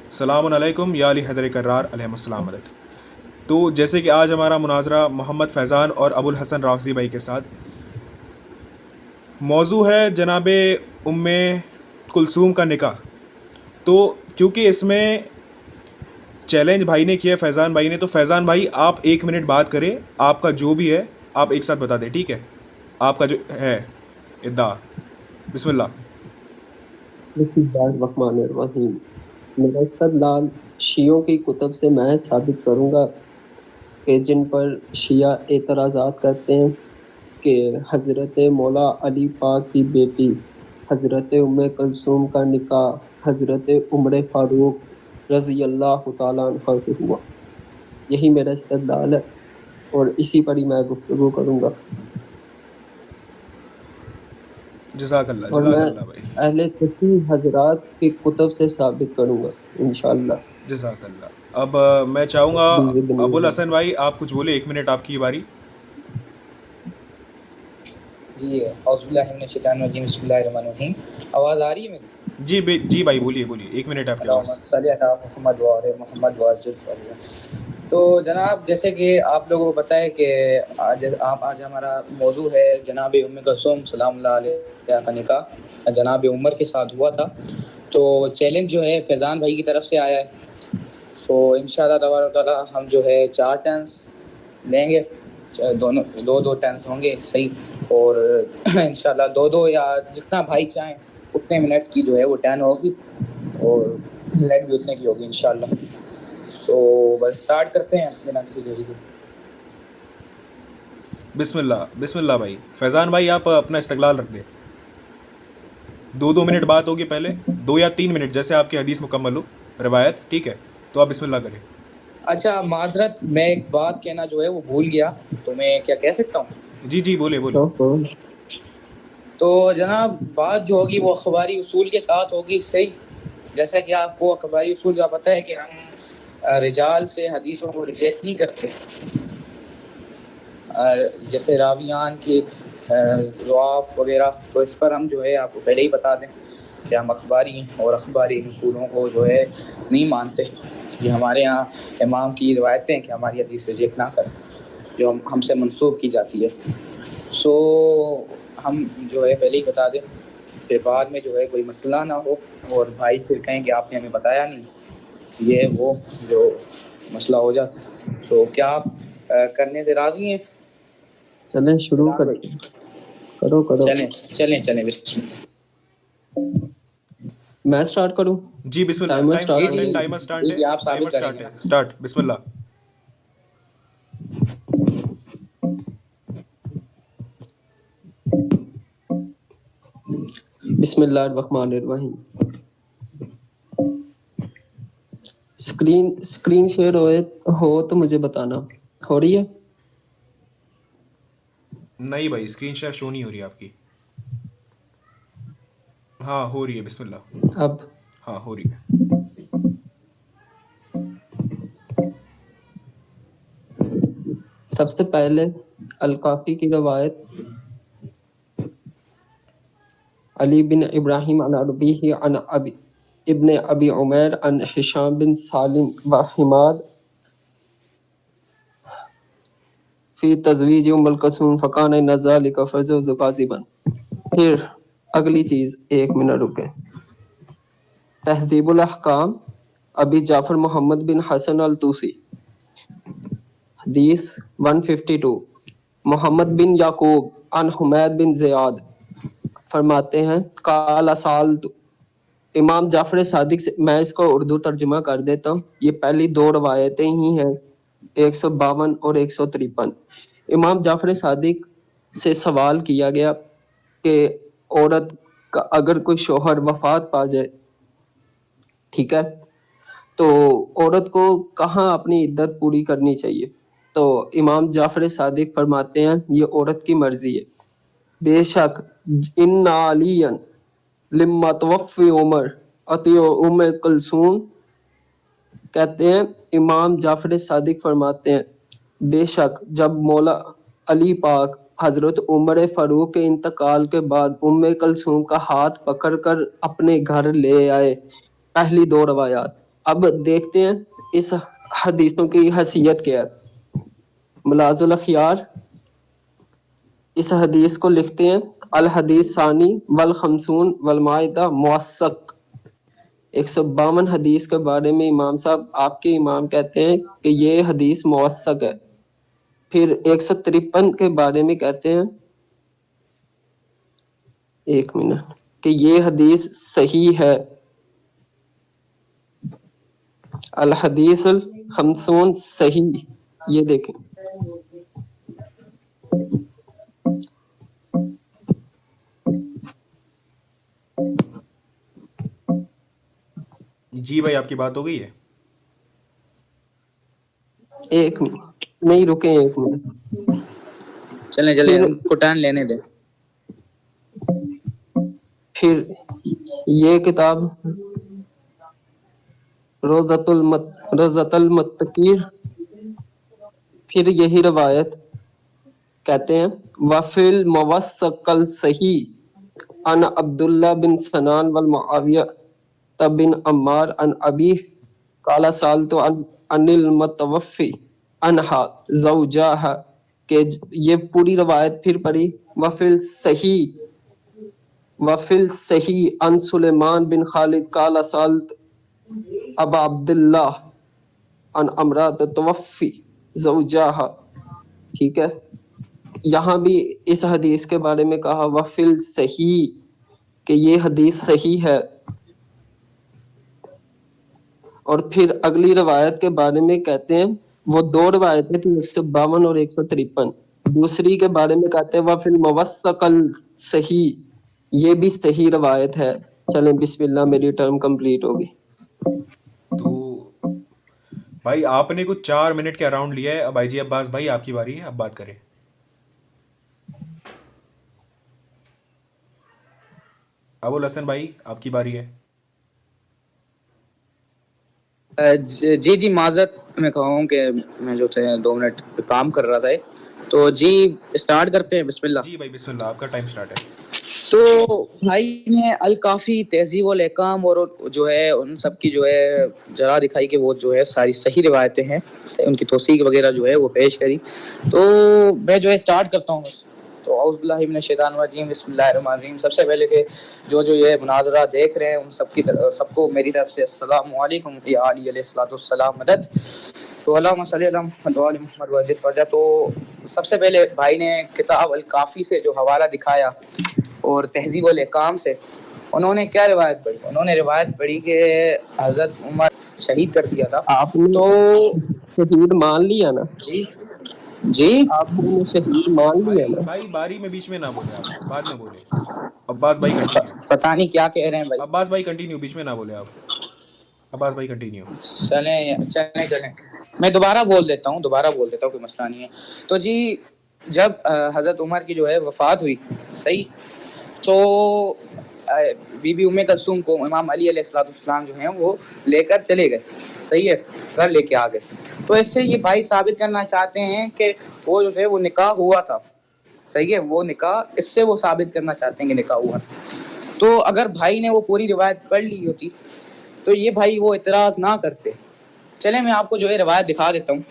السلام علیکم یا علی حیدر کرار علیہ السلام علیکم. تو جیسے کہ آج ہمارا مناظرہ محمد فیضان اور ابو الحسن رافضی بھائی کے ساتھ موضوع ہے جناب ام کلثوم کا نکاح. تو کیونکہ اس میں چیلنج بھائی نے کیا ہے فیضان بھائی نے، تو فیضان بھائی آپ 1 منٹ بات کریں، آپ کا جو بھی ہے آپ ایک ساتھ بتا دیں، ٹھیک ہے؟ آپ کا جو ہے ادعا، بسم اللہ. بسم اللہ الرحمن الرحیم. میرا استدلال شیعوں کی کتب سے میں ثابت کروں گا کہ جن پر شیعہ اعتراضات کرتے ہیں کہ حضرت مولا علی پاک کی بیٹی حضرت ام کلثوم کا نکاح حضرت عمر فاروق رضی اللہ تعالیٰ عنہ سے ہوا. یہی میرا استدلال ہے اور اسی پر ہی میں گفتگو کروں گا، جزاک اللہ، اور جزاک میں اللہ بھائی، اہل تشیع حضرات کی کتب سے ثابت کروں گا انشاءاللہ. جزاک اللہ. اب میں چاہوں گا ابو الحسن بھائی آپ کچھ بولے، 1 منٹ آپ کی باری. جی اعوذ باللہ من الشیطان الرجیم، بسم اللہ الرحمن الرحیم. آواز آ رہی ہے میری؟ جی بھائی بولیے 1 منٹ آپ کے اللہم پاس. صلی علی محمد و آل محمد وعجل فرجہ. تو جناب جیسے کہ آپ لوگوں کو پتہ ہے کہ آج ہمارا موضوع ہے جناب ام کلثوم سلام اللہ علیہ کا نکاح جناب عمر کے ساتھ ہوا تھا. تو چیلنج جو ہے فیضان بھائی کی طرف سے آیا ہے. تو انشاءاللہ تبارک و تعالی ہم جو ہے 4 ٹرنس لیں گے، دونوں دو ٹرنس ہوں گے صحیح، اور انشاءاللہ دو یا جتنا بھائی چاہیں اتنے منٹس کی جو ہے وہ ٹرن ہوگی اور منٹ بھی اتنے کی ہوگی انشاءاللہ. سو بس سٹارٹ کرتے ہیں بنا کسی دیری کے. بسم اللہ، بسم اللہ بھائی. فیضان بھائی آپ اپنا استقلال رکھ دیں. 2 منٹ بات ہوگی، پہلے 2 یا 3 منٹ جیسے آپ کی حدیث مکمل ہو روایت، ٹھیک ہے؟ تو آپ بسم اللہ کریں. اچھا معذرت، میں ایک بات کہنا جو ہے وہ بھول گیا، تو میں کیا کہہ سکتا ہوں؟ جی بولے. تو جناب بات جو ہوگی وہ اخباری اصول کے ساتھ ہوگی صحیح. جیسا کہ آپ کو اخباری اصول کا پتہ ہے کہ ہم رجال سے حدیثوں کو ریجیکٹ نہیں کرتے، جیسے راویان کی ضعاف وغیرہ. تو اس پر ہم جو ہے آپ کو پہلے ہی بتا دیں کہ ہم اخباری اور اخباری اصولوں کو جو ہے نہیں مانتے. یہ ہمارے ہاں امام کی روایتیں ہیں کہ ہماری حدیث ریجیکٹ نہ کریں جو ہم سے منسوب کی جاتی ہے. سو ہم جو ہے پہلے ہی بتا دیں، پھر بعد میں جو ہے کوئی مسئلہ نہ ہو اور بھائی پھر کہیں کہ آپ نے ہمیں بتایا نہیں، یہ وہ جو مسئلہ ہو جاتا ہے. تو کیا آپ کرنے سے راضی ہیں؟ چلیں شروع کرتے ہیں. کرو. چلیں بسم اللہ. میں سٹارٹ کروں؟ جی بسم اللہ. ٹائمر ٹائم سٹارٹ سٹارٹ ہو ہے، گیا. ٹائمر سٹارٹ ہے، جی آپ ٹائمر ثابت کریں سٹارٹ گے ہے. نا. سٹارٹ، بسم اللہ. بسم اللہ الرحمن الرحیم. اسکرین شیئر ہو تو مجھے بتانا. ہو رہی ہے؟ نہیں بھائی، اسکرین شیئر شو نہیں ہو رہی آپ کی. ہاں ہو رہی ہے، بسم اللہ. اب ہاں ہو رہی ہے. سب سے پہلے الکافی کی روایت علی بن ابراہیم عن ابیہ عن ابن ابی عمیر عن ہشام بن سالم و حماد فی تزویج ام کلثوم فکان ان ذلک فجوز کاذبا. پھر اگلی چیز 1 منٹ رکے. تہذیب الاحکام ابی جعفر محمد بن حسن الطوسی حدیث 152. محمد بن یعقوب عن حمید بن زیاد فرماتے ہیں قال سالت امام جعفر صادق سے. میں اس کو اردو ترجمہ کر دیتا ہوں. یہ پہلی 2 روایتیں ہی ہیں، 152 اور 153. امام جعفر صادق سے سوال کیا گیا کہ عورت کا اگر کوئی شوہر وفات پا جائے، ٹھیک ہے، تو عورت کو کہاں اپنی عدت پوری کرنی چاہیے؟ تو امام جعفر صادق فرماتے ہیں یہ عورت کی مرضی ہے. بے شک ان علی لما توفی عمر اطیع ام کلثوم. کہتے ہیں امام جعفر صادق فرماتے ہیں بے شک جب مولا علی پاک حضرت عمر فاروق کے انتقال کے بعد ام کلثوم کا ہاتھ پکڑ کر اپنے گھر لے آئے. پہلی 2 روایات. اب دیکھتے ہیں اس حدیثوں کی حیثیت کیا ہے. ملاذ الاخیار اس حدیث کو لکھتے ہیں الحدیث ثانی والخمسون والمائدہ موثق. 152 حدیث کے بارے میں امام صاحب آپ کے امام کہتے ہیں کہ یہ حدیث موثق ہے. پھر 153 کے بارے میں کہتے ہیں، ایک منٹ، کہ یہ حدیث صحیح ہے. الحدیث الخمسون صحیح، یہ دیکھیں. جی بھائی آپ کی بات ہو گئی ہے. ایک منٹ نہیں رکیں، ایک منٹ. چلیں پھر ان کو ٹائم لینے دیں. پھر یہ کتاب روزۃ المتقین، پھر یہی روایت کہتے ہیں وفی الموثق الصحیح عن عبداللہ بن سنان والمعاویہ بن عمار عن ابی قال سالت عن المتوفی عنہا زوجہا، کہ یہ پوری روایت پھر پڑھی. وفی الصحیح عن سلیمان بن خالد قال سالت ابا عبداللہ عن امرات توفی زوجہا. ٹھیک ہے، یہاں بھی اس حدیث کے بارے میں کہا وفل صحیح، کہ یہ حدیث صحیح ہے. اور پھر اگلی روایت کے بارے میں کہتے ہیں، وہ دو روایتیں تھیں 152 اور 153. دوسری کے بارے میں کہتے ہیں وفل موثق الصحیح، یہ بھی صحیح روایت ہے. چلیں بسم اللہ، میری ٹرم کمپلیٹ ہوگی. تو بھائی آپ نے کچھ 4 منٹ کے اراؤنڈ لیا ہے. اب بھائی جی عباس بھائی آپ کی باری ہے، اب بات کریں. ابو الحسن بھائی آپ کی باری ہے. جی معذرت میں کہوں کہ میں جو تھے 2 منٹ کام کر رہا تھا. تو جی اسٹارٹ کرتے ہیں. بسم اللہ. جی بھائی بسم اللہ، آپ کا ٹائم سٹارٹ ہے. تو بھائی نے الکافی تہذیب الاحکام اور جو ہے ان سب کی جو ہے جرا دکھائی کہ وہ جو ہے ساری صحیح روایتیں ہیں، ان کی توثیق وغیرہ جو ہے وہ پیش کری. تو میں جو ہے اسٹارٹ کرتا ہوں. تو اعوذ باللہ من الشیطان الرجیم، بسم اللہ الرحمن الرحیم. سب سے پہلے کہ جو یہ مناظرہ دیکھ رہے ہیں ان سب کو میری طرف سے السلام علیکم یا علی علیہ الصلوۃ والسلام مدد. تو اللہم صلی علی محمد و علی محمد وزد فرجہ. تو سب سے پہلے بھائی نے کتاب الکافی سے جو حوالہ دکھایا اور تہذیب الاحکام سے، انہوں نے کیا روایت پڑھی؟ انہوں نے روایت پڑھی کہ حضرت عمر شہید کر دیا تھا. آپ نے تو شہید مان لیا نا؟ جی آپ نے شہید مان لیا نا؟ بھائی باری میں بیچ میں نہ بولے، آپ بعد میں بولے. عباس بھائی کنٹینیو. پتہ نہیں کیا کہہ رہے ہیں بھائی. عباس بھائی کنٹینیو، بیچ میں نہ بولے آپ. عباس بھائی کنٹینیو. چلیں میں دوبارہ بول دیتا ہوں، کوئی مسئلہ نہیں ہے. تو جی جب حضرت عمر کی جو ہے وفات ہوئی، صحیح، تو بی بی ام کلثوم کو امام علی علیہ السلام جو ہیں وہ لے کر چلے گئے. صحیح ہے، گھر لے کے آ گئے. تو اس سے یہ بھائی ثابت کرنا چاہتے ہیں کہ وہ جو ہے وہ نکاح ہوا تھا. صحیح ہے، وہ نکاح، اس سے وہ ثابت کرنا چاہتے ہیں کہ نکاح ہوا تھا. تو اگر بھائی نے وہ پوری روایت پڑھ لی ہوتی تو یہ بھائی وہ اعتراض نہ کرتے. چلیں میں آپ کو جو ہے روایت دکھا دیتا ہوں.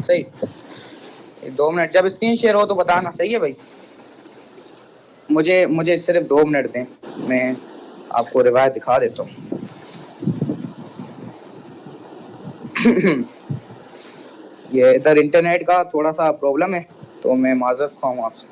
صحیح، 2 منٹ، جب اسکرین شیئر ہو تو بتانا. صحیح ہے بھائی، مجھے صرف 2 منٹ دیں، میں آپ کو روایت دکھا دیتا ہوں. یہ ادھر انٹرنیٹ کا تھوڑا سا پرابلم ہے تو میں معذرت خواہ ہوں آپ سے.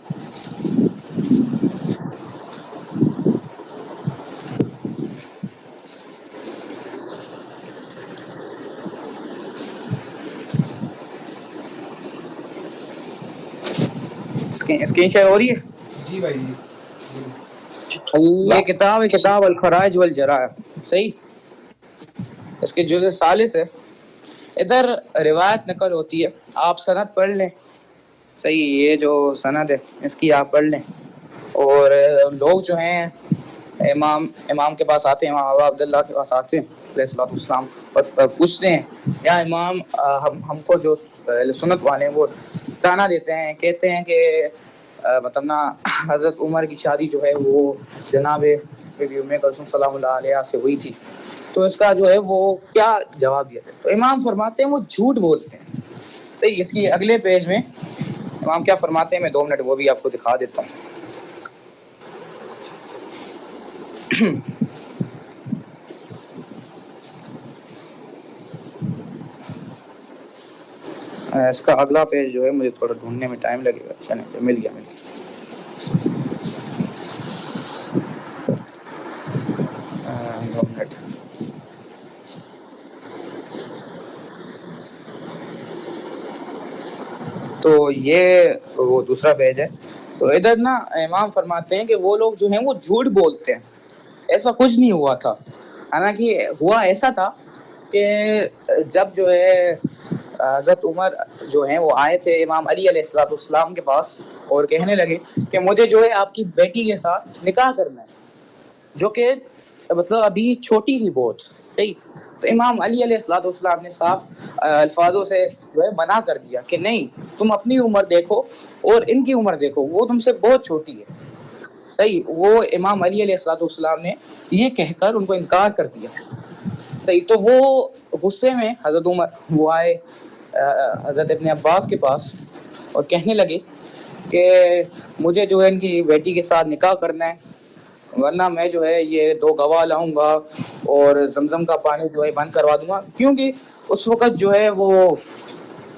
اسکرین شیئر ہو رہی ہے؟ جی بھائی جی. یہ کتاب ہے، کتاب الخرائج والجرائع. صحیح، اس کے جزء ثالث ہے. ادھر روایت نقل ہوتی ہے، آپ سند پڑھ لیں. صحیح، یہ جو سند ہے اس کی آپ پڑھ لیں. اور لوگ جو ہیں امام کے پاس آتے ہیں، امام ابا عبداللہ کے پاس آتے ہیں علیہ الصلوۃ والسلام، اور پوچھتے ہیں یا امام ہم کو جو سنت والے ہیں وہ تانا دیتے ہیں، کہتے ہیں کہ مطلب نا حضرت عمر کی شادی جو ہے وہ جناب بی بی ام کلثوم سلام اللہ علیہا سے ہوئی تھی. تو اس کا جو ہے وہ کیا جواب دیا جائے؟ تو امام فرماتے ہیں وہ جھوٹ بولتے ہیں. تو اس کی اگلے پیج میں امام کیا فرماتے ہیں، میں 2 منٹ وہ بھی آپ کو دکھا دیتا ہوں. اس کا اگلا پیج جو ہے مجھے تھوڑا ڈھونڈنے میں ٹائم لگے گا. اچھا نہیں، مل گیا. 2 منٹ. تو یہ وہ دوسرا پیج ہے. تو ادھر نا امام فرماتے ہیں کہ وہ لوگ جو ہیں وہ جھوٹ بولتے ہیں، ایسا کچھ نہیں ہوا تھا. حالانکہ ہوا ایسا تھا کہ جب جو ہے حضرت عمر جو ہیں وہ آئے تھے امام علی علیہ السلام کے پاس اور کہنے لگے کہ مجھے جو ہے آپ کی بیٹی کے ساتھ نکاح کرنا ہے، جو کہ مطلب ابھی چھوٹی تھی بہت. صحیح. تو امام علی علیہ السلام نے صاف الفاظوں سے جو ہے منع کر دیا کہ نہیں، تم اپنی عمر دیکھو اور ان کی عمر دیکھو، وہ تم سے بہت چھوٹی ہے. صحیح. وہ امام علی علیہ السلام نے یہ کہہ کر ان کو انکار کر دیا. صحیح. تو وہ غصے میں حضرت عمر وہ آئے حضرت ابن عباس کے پاس اور کہنے لگے کہ مجھے جو ہے ان کی بیٹی کے ساتھ نکاح کرنا ہے، ورنہ میں جو ہے یہ 2 گواہ لاؤں گا اور زمزم کا پانی جو ہے بند کروا دوں گا. کیونکہ اس وقت جو ہے وہ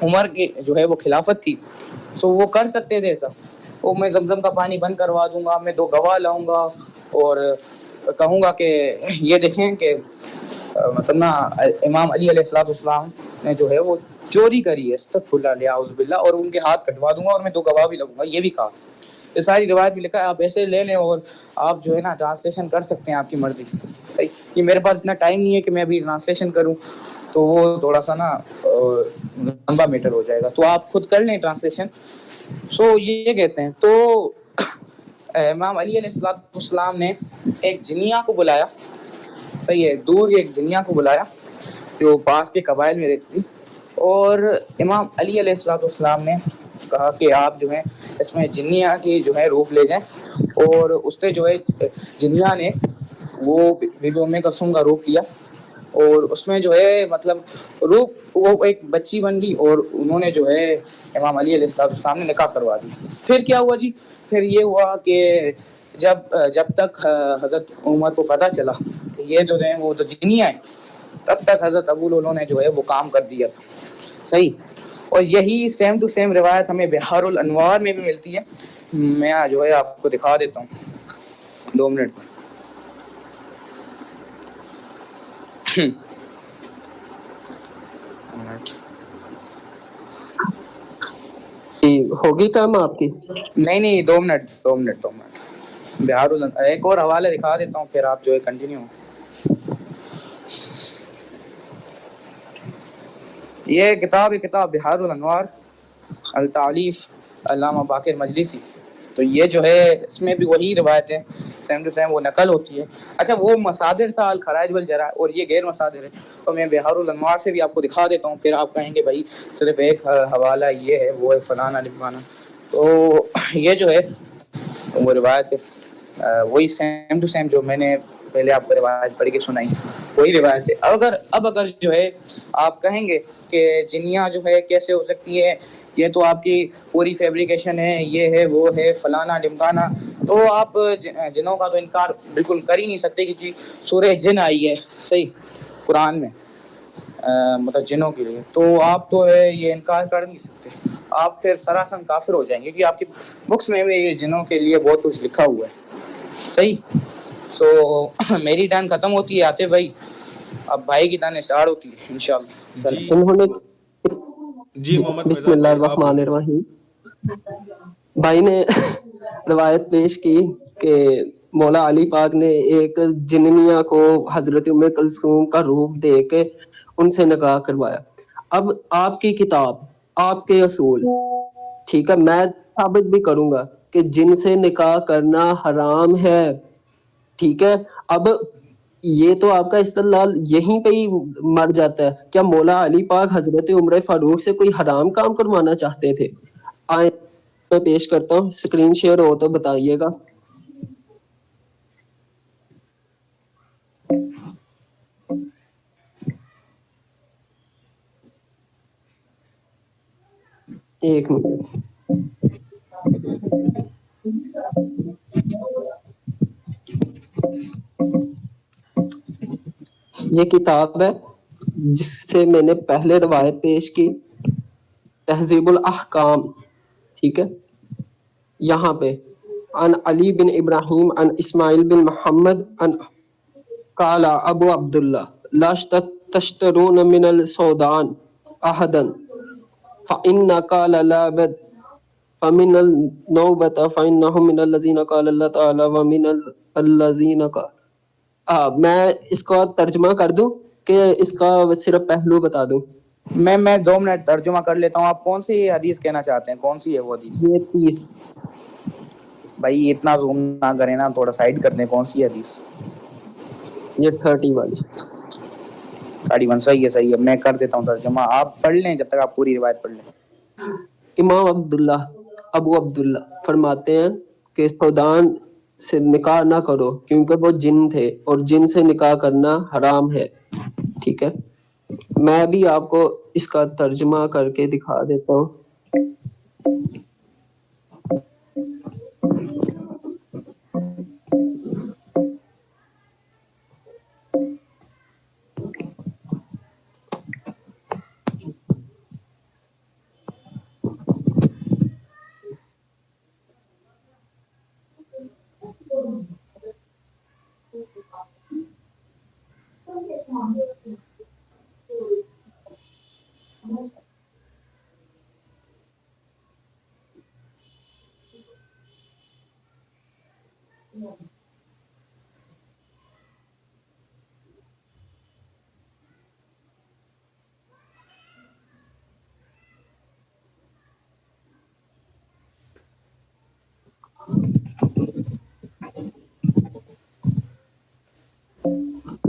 عمر کی جو ہے وہ خلافت تھی، سو وہ کر سکتے تھے ایسا. وہ میں زمزم کا پانی بند کروا دوں گا، میں 2 گواہ لاؤں گا اور کہوں گا کہ یہ دیکھیں کہ مطلب نا امام علی علیہ السلام نے جو ہے وہ چوری کری ہے، استغفر اللہ اعوذ باللہ، اور ان کے ہاتھ کٹوا دوں گا اور میں 2 گواہ بھی لگوں گا. یہ بھی کہا. یہ ساری روایت بھی لکھا ہے، آپ ایسے لے لیں اور آپ جو ہے نا ٹرانسلیشن کر سکتے ہیں، آپ کی مرضی. یہ میرے پاس اتنا ٹائم نہیں ہے کہ میں ابھی ٹرانسلیشن کروں، تو وہ تھوڑا سا نا لمبا میٹر ہو جائے گا، تو آپ خود کر لیں ٹرانسلیشن. سو یہ کہتے ہیں تو امام علی علیہ السلام نے ایک جنیہ کو بلایا. صحیح ہے. دور ایک جنیہ کو بلایا جو پاس کے قبائل میں رہتی تھی، اور امام علی علیہ السلام نے کہا کہ آپ جو ہے اس میں جنیہ کی جو ہے روپ لے جائیں. اور اس نے جو ہے جنیہ نے وہ بی بی ام کلثوم کا روپ لیا، اور اس میں جو ہے مطلب روپ وہ ایک بچی بن گئی، اور انہوں نے جو ہے امام علی علیہ السلام نے نکاح کروا دی. پھر کیا ہوا جی؟ پھر یہ ہوا کہ جب تک حضرت عمر کو پتہ چلا کہ یہ جو ہے وہ تو جنیہ ہے، تب تک حضرت ابو لولو نے جو ہے وہ کام کر دیا تھا. صحیح. اور یہی سیم ٹو سیم روایت ہمیں بحار الانوار میں بھی ملتی ہے. میں جو ہے آپ کو دکھا دیتا ہوں 2 منٹ میں. ہوگی ٹائم آپ کی؟ نہیں 2 منٹ. بہار ایک اور حوالہ دکھا دیتا ہوں، پھر آپ جو ہے کنٹینیو. یہ کتاب بہار الانوار التعلیف علامہ باقر مجلسی. تو یہ جو ہے اس میں بھی وہی روایت ہے، سیم ٹو سیم وہ نقل ہوتی ہے. اچھا، وہ مصادر تھا الخراج والجرائح، اور یہ غیر مصادر ہے. اور میں بہار الانوار سے بھی آپ کو دکھا دیتا ہوں، پھر آپ کہیں گے بھائی صرف ایک حوالہ یہ ہے، وہ ہے فلانا لکھوانا. تو یہ جو ہے وہ روایت ہے، وہی سیم ٹو سیم جو میں نے پہلے آپ کو روایت پڑھ کے سنائی، وہی روایت ہے. اگر جو ہے آپ کہیں گے کہ جنیہ جو ہے کیسے ہو سکتی ہے، یہ تو آپ کی پوری فیبریکیشن ہے، یہ ہے وہ ہے فلانا ڈمکانا، تو آپ جنوں کا تو انکار بالکل کر ہی نہیں سکتے، کیونکہ سورہ جن آئی ہے صحیح قرآن میں مطلب جنوں کے لیے. تو آپ تو یہ انکار کر نہیں سکتے، آپ پھر سراسر کافر ہو جائیں گے، کیونکہ آپ کی بکس میں بھی جنوں کے لیے بہت کچھ لکھا ہوا ہے. صحیح. سو میری ٹائم ختم ہوتی ہے آتے بھائی، اب بھائی کی ٹائم اسٹارٹ ہوتی ہے انشاءاللہ. جی انہوں نے جی محمد بسم فیضان اللہ بھائی آپ الرحمن الرحیم. بھائی نے روایت پیش کی کہ مولا علی پاک نے ایک جننیہ کو حضرت ام کلثوم کا روپ دے کے ان سے نکاح کروایا. اب آپ کی کتاب، آپ کے اصول، ٹھیک ہے، میں ثابت بھی کروں گا کہ جن سے نکاح کرنا حرام ہے. ٹھیک ہے. اب یہ تو آپ کا استدلال یہیں پہ ہی مر جاتا ہے. کیا مولا علی پاک حضرت عمر فاروق سے کوئی حرام کام کروانا چاہتے تھے؟ آئیں میں پیش کرتا ہوں، اسکرین شیئر ہو تو بتائیے گا. ایک منٹ. یہ کتاب ہے جس سے میں نے پہلے روایت پیش کی، تہذیب الاحکام. ٹھیک ہے، یہاں پہ عن علی بن ابراہیم عن اسماعیل بن محمد عن قال ابو عبداللہ لا تشترون من السودان احدا فإن قال لا بد فمن النوبة فإنهم من الذين قال الله تعالى ومن الذين قال. میں اس کا ترجمہ کر دوں کہ اس کا صرف پہلو بتا دوں؟ میں 2 منٹ ترجمہ کر لیتا ہوں. آپ کون سی حدیث کہنا چاہتے ہیں؟ کون سی ہے وہ حدیث؟ یہ 30. بھائی اتنا زوم نہ کریں نا، تھوڑا سائڈ کر دیں. کون سی حدیث؟ یہ 30 والی. 31. صحیح ہے، میں کر دیتا ہوں ترجمہ. آپ پڑھ لیں جب تک آپ پوری روایت پڑھ لیں. امام ابو عبداللہ فرماتے ہیں کہ سودان سے نکاح نہ کرو کیونکہ وہ جن تھے اور جن سے نکاح کرنا حرام ہے. ٹھیک ہے، میں بھی آپ کو اس کا ترجمہ کر کے دکھا دیتا ہوں.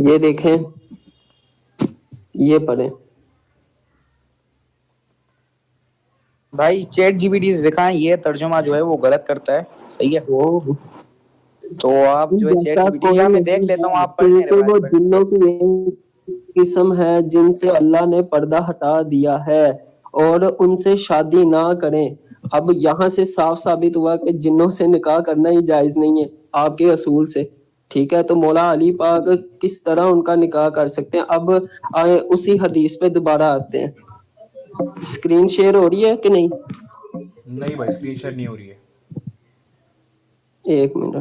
یہ دیکھیں، یہ پڑھیں. بھائی چیٹ جی پی ٹی سے دکھائیں، یہ ترجمہ جو ہے وہ غلط کرتا ہے. صحیح ہے، وہ تو آپ جو ہے چیٹ جیسا جی پی ٹی کوئی یا میں دیکھ نہیں لیتا ہوں، ہے آپ پڑھ لیں کیونکہ وہ روایت پڑھ. جنوں کی ایک قسم ہے جن سے اللہ نے پردہ ہٹا دیا ہے اور ان سے شادی نہ کریں. اب یہاں سے صاف ثابت ہوا کہ جنوں سے نکاح کرنا ہی جائز نہیں ہے آپ کے اصول سے. ٹھیک ہے، تو مولا علی پاک کس طرح ان کا نکاح کر سکتے ہیں؟ اب آئے اسی حدیث پہ دوبارہ آتے ہیں. اسکرین شیئر ہو رہی ہے کہ نہیں؟ نہیں بھائی، اسکرین شیئر نہیں ہو رہی ہے. ایک منٹ.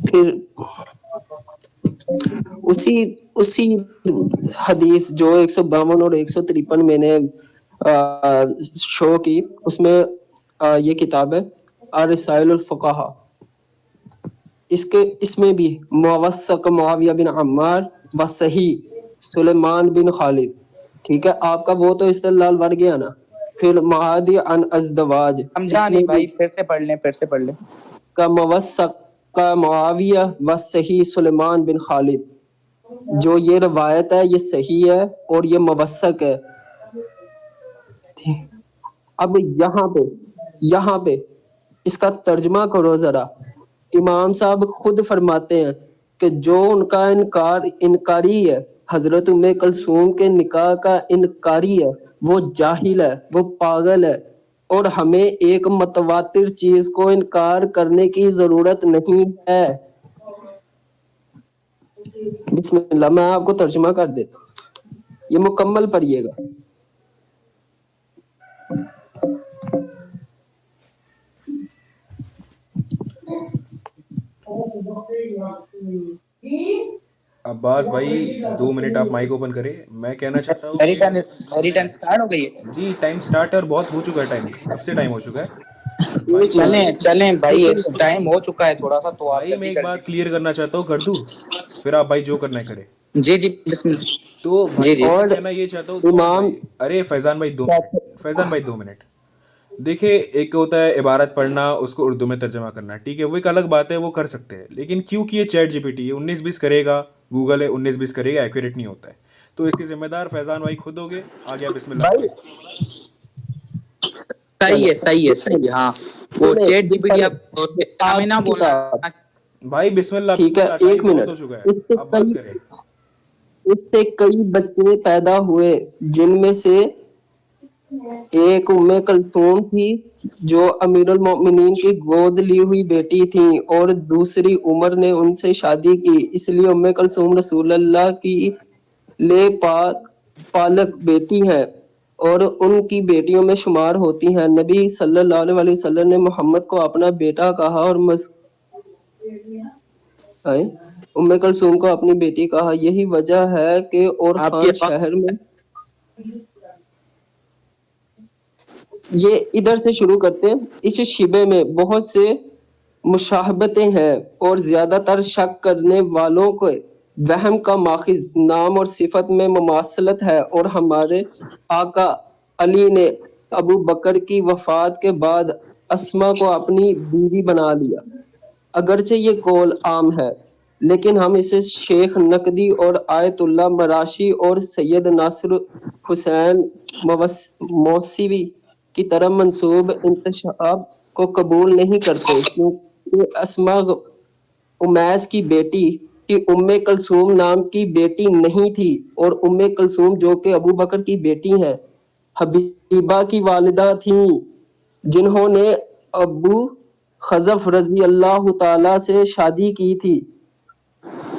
پھر اسی حدیث جو 152 اور 153 میں نے شو کی، اس میں یہ کتاب ہے الرسائل الفقہا. اس میں بھی موثق معاویہ بن عمار و صحیح سلیمان بن خالد. ٹھیک ہے، آپ کا وہ تو استدلال بڑھ گیا نا. پھر معادی عن ازدواج، سمجھا اس نہیں میں بھی بھائی، پھر سے پڑھ لیں. کا موثق کا معاویہ و صحیح سلیمان بن خالد. جو یہ روایت ہے یہ صحیح ہے اور یہ موثق ہے. اب یہاں پہ اس کا ترجمہ کرو ذرا. امام صاحب خود فرماتے ہیں کہ جو ان کا انکاری ہے، حضرت ام کلثوم کے نکاح کا انکاری ہے، وہ جاہل ہے، وہ پاگل ہے، اور ہمیں ایک متواتر چیز کو انکار کرنے کی ضرورت نہیں ہے. بسم اللہ، میں آپ کو ترجمہ کر دیتا ہوں، یہ مکمل پڑھیے گا. عباس بھائی 2 منٹ آپ مائک اوپن کریں. میں کہنا چاہتا ہوں میری کہ ٹرن اسٹارٹ ہو گئی ہے. جی ٹائم سٹارٹ اور بہت ہو چکا ہے. ٹائم کب سے ٹائم ہو چکا ہے بھائی. چلیں بھائی، ٹائم ہو چکا ہے تھوڑا سا، تو آپ بھائی میں جلدی ایک کر بات دیں. کلیئر کرنا چاہتا ہوں، کر دوں؟ پھر آپ بھائی جو کرنا ہے کرے. جی بسم اللہ. تو جی بھائی میں اور کہنا یہ چاہتا ہوں، امام ارے فیضان بھائی 2 منٹ. فیضان بھائی 2 منٹ. دیکھیں، ایک ہوتا ہے عبارت پڑھنا، اس کو اردو میں ترجمہ کرنا، ٹھیک ہے، وہ ایک الگ بات ہے، وہ کر سکتے ہیں. لیکن کیونکہ یہ چیٹ جی پی ٹی ہے، 19-20 کرے گا، گوگل ہے 19-20 کرے گا، ایکوریٹ نہیں ہوتا ہے. تو اس کے ذمہ دار فیضان بھائی خود ہوگے. آ گیا، بسم اللہ بھائی پڑھیں. صحیح ہے ہاں وہ چیٹ جی پی ٹی آپ ہمیں نہ بولنا بھائی بسم اللہ ٹھیک ہے، ٹائم ایک بہت منٹ. ہو چکا ہے، اس سے آپ بات کریں. کئی بچے پیدا ہوئے جن میں سے ایک ام کلثوم تھی جو امیر المومنین کی گود لی ہوئی بیٹی تھی، اور دوسری عمر نے ان سے شادی کی، اس لیے ام کلثوم رسول اللہ کی لے پاک پالک بیٹی ہیں اور ان کی بیٹیوں میں شمار ہوتی ہیں. نبی صلی اللہ علیہ وسلم نے محمد کو اپنا بیٹا کہا اور ام کلثوم کو اپنی بیٹی کہا. یہی وجہ ہے کہ اور آپ کی خان شہر میں یہ ادھر سے شروع کرتے ہیں. اس شبے میں بہت سے مشابہتیں ہیں اور زیادہ تر شک کرنے والوں کو وہم کا ماخذ نام اور صفت میں مماثلت ہے، اور ہمارے آقا علی نے ابو بکر کی وفات کے بعد اسما کو اپنی بیوی بنا لیا. اگرچہ یہ قول عام ہے لیکن ہم اسے شیخ نقدی اور آیت اللہ مراشی اور سید ناصر حسین موسوی کی طرح منسوب انتشاب کو قبول نہیں کرتے، کیونکہ اسما امیس کی بیٹی کی ام کلثوم نام کی بیٹی نہیں تھی، اور ام کلثوم جو کہ ابو بکر کی بیٹی ہیں حبیبہ کی والدہ تھیں جنہوں نے ابو خزف رضی اللہ تعالی سے شادی کی تھی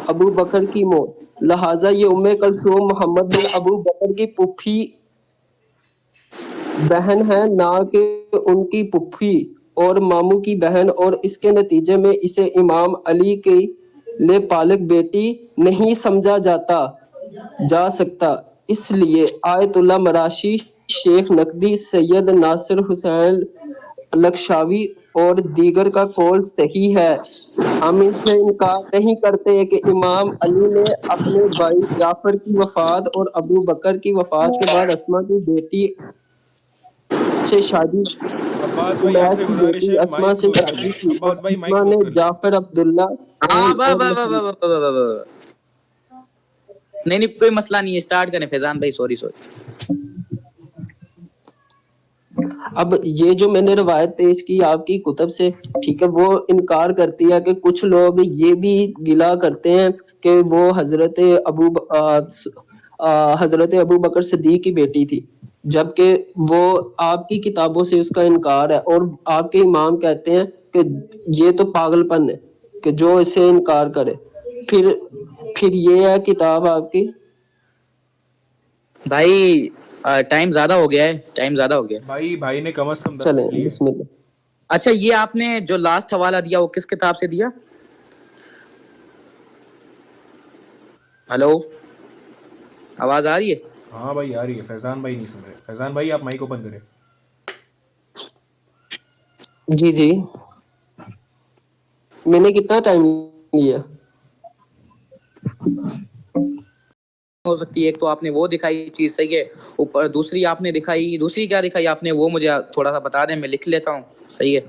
ابو بکر کی موت. لہٰذا یہ ام کلثوم محمد بن ابو بکر کی پھوپھی بہن ہے، نہ کہ ان کی پھوپھی اور ماموں کی بہن، اور اس کے نتیجے میں اسے امام علی کی لے پالک بیٹی نہیں سمجھا جا سکتا. اس لیے آیت اللہ مراشی، شیخ نقدی، سید ناصر حسین لکشاوی اور دیگر کا قول صحیح ہے. ہم اس سے انکار نہیں کرتے کہ امام علی نے اپنے بھائی جعفر کی وفات اور ابو بکر کی وفات کے بعد اسما کی بیٹی سے شادی عباس بھائی آپ امیس سے کی گزارش بیٹی ہے اسما مائک سے کلوز کر لیں. شادی کی، اور عباس بھائی مائک اسما کلوز نے کر لیں. جعفر عبداللہ ہاں اور نہیں کوئی مسئلہ نہیں ہے، اسٹارٹ کریں فیضان بھائی. سوری اب یہ جو میں نے روایت پیش کی آپ کی کتب سے، ٹھیک ہے، وہ انکار کرتی ہے کہ کچھ لوگ یہ بھی گلا کرتے ہیں کہ وہ حضرت ابو بکر صدیق کی بیٹی تھی، جبکہ وہ آپ کی کتابوں سے اس کا انکار ہے، اور آپ کے امام کہتے ہیں کہ یہ تو پاگل پن ہے کہ جو اسے انکار کرے. پھر یہ ہے کتاب آپ کی. بھائی ٹائم زیادہ ہو گیا ہے. بھائی نے کم از کم 10 چلیں منٹ لیے. بسم اللہ. اچھا یہ آپ نے جو لاسٹ حوالہ دیا وہ کس کتاب سے دیا؟ ہلو آواز آ رہی ہے؟ ہاں بھائی آ رہی ہے. فیضان بھائی نہیں سن رہے. فیضان بھائی آپ مائک اوپن کریں. جی میں نے کتنا ٹائم لیا؟ ہو سکتی ہے. ایک تو آپ نے وہ دکھائی چیز صحیح ہے، اوپر دوسری آپ نے دکھائی، دوسری کیا دکھائی آپ نے وہ مجھے تھوڑا سا بتا دیں، میں لکھ لیتا ہوں. صحیح ہے.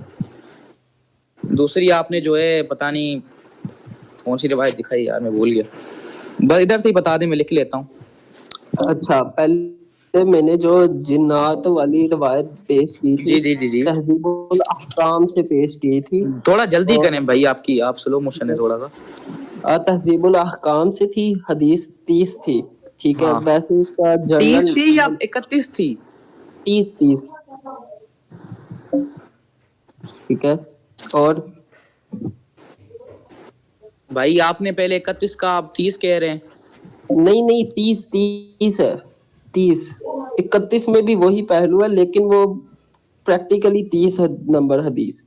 دوسری آپ نے جو ہے پتہ نہیں کون سی روایت دکھائی یار میں بھول گیا، بس ادھر سے ہی بتا دیں میں لکھ لیتا ہوں. اچھا پہلے میں نے جو جنات والی روایت پیش کی تھی جی تہذیب الاحکام سے پیش کی تھی، تھوڑا جلدی اور کریں بھائی، آپ سلو موشن ہے تھوڑا سا. تہذیب الاحکام سے تھی، حدیث 30 تھی. ٹھیک ہے، ہاں ویسے اس کا 30 جرنل تھی یا 31 تھی؟ 30 ٹھیک ہے. اور بھائی آپ نے پہلے 31 کا آپ 30 کہہ رہے ہیں. نہیں 30 ہے. 30 31 میں بھی وہی پہلو ہے لیکن وہ پریکٹیکلی 30 نمبر حدیث.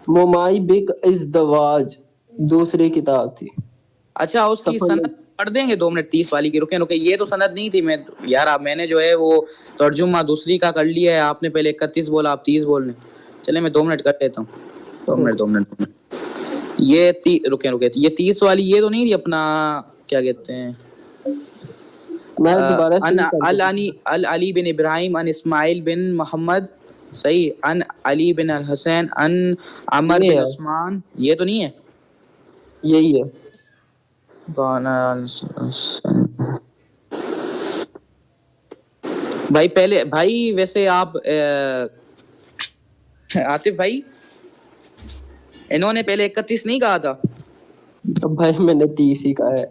ممائی بک ازدواج دوسری کتاب تھی. اچھا اس کی صفحہ سند پڑھ دیں گے 2 منٹ 30 والی کی. رکے یہ تو سند نہیں تھی. میں یار میں نے جو ہے وہ ترجمہ دوسری کا کر لیا ہے. آپ نے پہلے 31 بولا، آپ 30 بول رہے ہیں. چلے میں 2 منٹ کر لیتا ہوں. 2 منٹ یہ رکے یہ 30 والی یہ تو نہیں تھی اپنا کیا کہتے ہیں میں دوبارہ شروع کر دوں. علی بن ابراہیم ان اسماعیل بن محمد، صحیح، ان علی بن الحسین ان عمر یہ بن ہے، عثمان. یہ تو نہیں ہے. یہی ہے. بھائی پہلے بھائی ویسے آپ عاطف بھائی انہوں نے پہلے 31 نہیں کہا تھا؟ بھائی میں نے 30 ہی کہا ہے،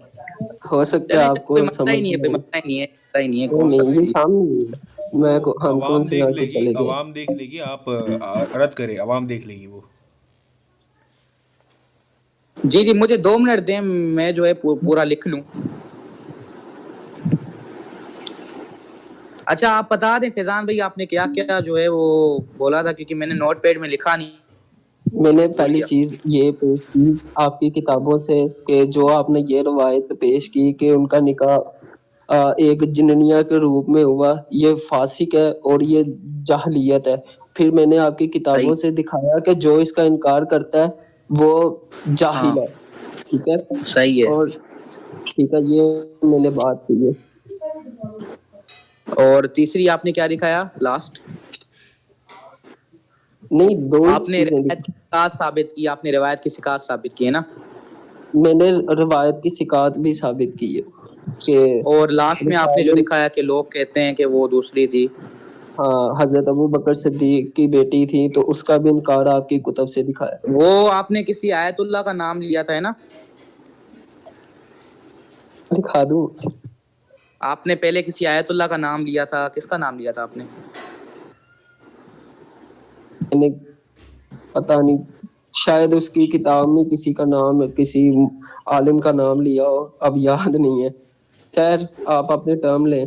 ہو سکتا ہے چلیں آپ کوئی کو مسئلہ سمجھ ہی نہیں ہے، کوئی نہیں مسئلہ ہی نہیں ہے، مسئلہ ہی نہیں ہے، نہیں کون سا نہیں، یہ بھائی سامنے میں ہم کون عوام سے لا دیکھ کے لے گی، چلے گئے. عوام دیکھ لے گی، آپ رد کرے، عوام دیکھ لے گی وہ. جی جی مجھے 2 منٹ دیں، میں جو ہے پورا لکھ لوں. اچھا آپ بتا دیں فیضان بھائی آپ نے کیا کیا جو ہے وہ بولا تھا، کیونکہ میں نے نوٹ پیڈ میں لکھا نہیں، میں نے بھول پہلی گیا. چیز یہ پیش کی آپ کی کتابوں سے کہ جو آپ نے یہ روایت پیش کی کہ ان کا نکاح ایک جننیا کے روپ میں ہوا، یہ فاسق ہے اور یہ جاہلیت ہے. پھر میں نے آپ کی صحیح کتابوں سے دکھایا کہ جو اس کا انکار کرتا ہے وہ ہاں جاہل ہے. ٹھیک ہے، صحیح ہے. اور ٹھیک ہے یہ میں نے بات کی ہے. اور تیسری آپ نے کیا دکھایا لاسٹ؟ نہیں، دو ہی آپ نے چیزیں روایت کی سکاط ثابت کی، آپ نے روایت کی سکاط ثابت کی ہے نا؟ میں نے روایت کی سکاط بھی ثابت کی ہے کہ اور لاسٹ میں آپ نے جو دکھایا کہ لوگ کہتے ہیں کہ وہ دوسری تھی. ہاں حضرت ابو بکر صدیق کی بیٹی تھی، تو اس کا بھی انکار آپ کی کتب سے دکھایا. وہ آپ نے کسی آیت اللہ کا نام لیا تھا ہے نا؟ دکھا دوں؟ آپ نے پہلے کسی آیت اللہ کا نام لیا تھا، کس کا نام لیا تھا آپ نے؟ میں نے پتہ نہیں، شاید اس کی کتاب میں کسی کا نام، کسی عالم کا نام لیا ہو، اب یاد نہیں ہے. خیر آپ اپنے ٹرم لیں.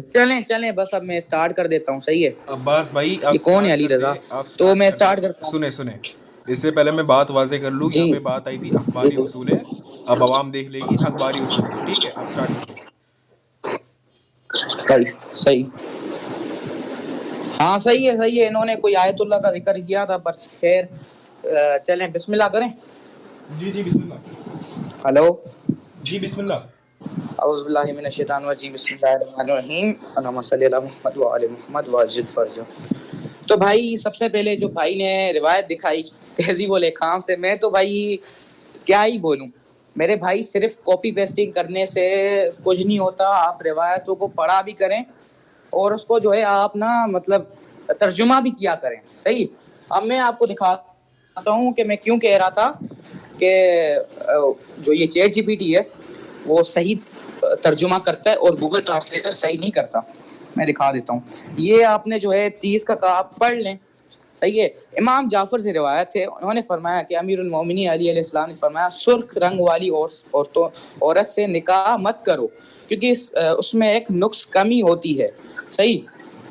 چلیں بس اب میں سٹارٹ کر دیتا ہوں. صحیح ہے، عباس بھائی یہ آپ کون ہے سٹارٹ علی کر رضا؟ دیں، آپ تو سٹارٹ میں کر دیں. سٹارٹ کرتا ہوں. سنیں اس سے پہلے میں بات واضح کر لوں، یہاں جی پہ بات آئی تھی اخباری اصول ہے، اب عوام دیکھ لے گی اخباری اصول ہے. ٹھیک ہے آپ سٹارٹ کر دیں. صحیح، ہاں صحیح ہے. انہوں نے کوئی آیت اللہ کا ذکر کیا تھا، پر خیر چلیں بسم اللہ کریں. جی بسم اللہ. ہلو، جی بسم اللہ. اعوذ باللہ من الشیطان الرجیم، بسم اللہ الرحمن الرحیم، اللہم صلی علی محمد وعلی محمد وزد فرجہ. تو بھائی سب سے پہلے جو بھائی نے روایت دکھائی تہذیب و الاحکام سے، میں تو بھائی کیا ہی بولوں میرے بھائی، صرف کاپی پیسٹنگ کرنے سے کچھ نہیں ہوتا. آپ روایتوں کو پڑھا بھی کریں اور اس کو جو ہے آپ نا مطلب ترجمہ بھی کیا کریں. صحیح. اب میں آپ کو دکھاتا ہوں کہ میں کیوں کہہ رہا تھا کہ جو یہ چیٹ جی پی ٹی ہے وہ صحیح ترجمہ کرتا ہے اور گوگل ٹرانسلیٹر صحیح نہیں کرتا. میں دکھا دیتا ہوں. یہ آپ نے جو ہے 30 کا کہا، آپ پڑھ لیں. صحیح ہے. امام جعفر سے روایت ہے، انہوں نے فرمایا کہ امیر المومنین علی علیہ السلام نے فرمایا سرخ رنگ والی عورت سے نکاح مت کرو، کیونکہ اس میں ایک نقص کمی ہوتی ہے. صحیح.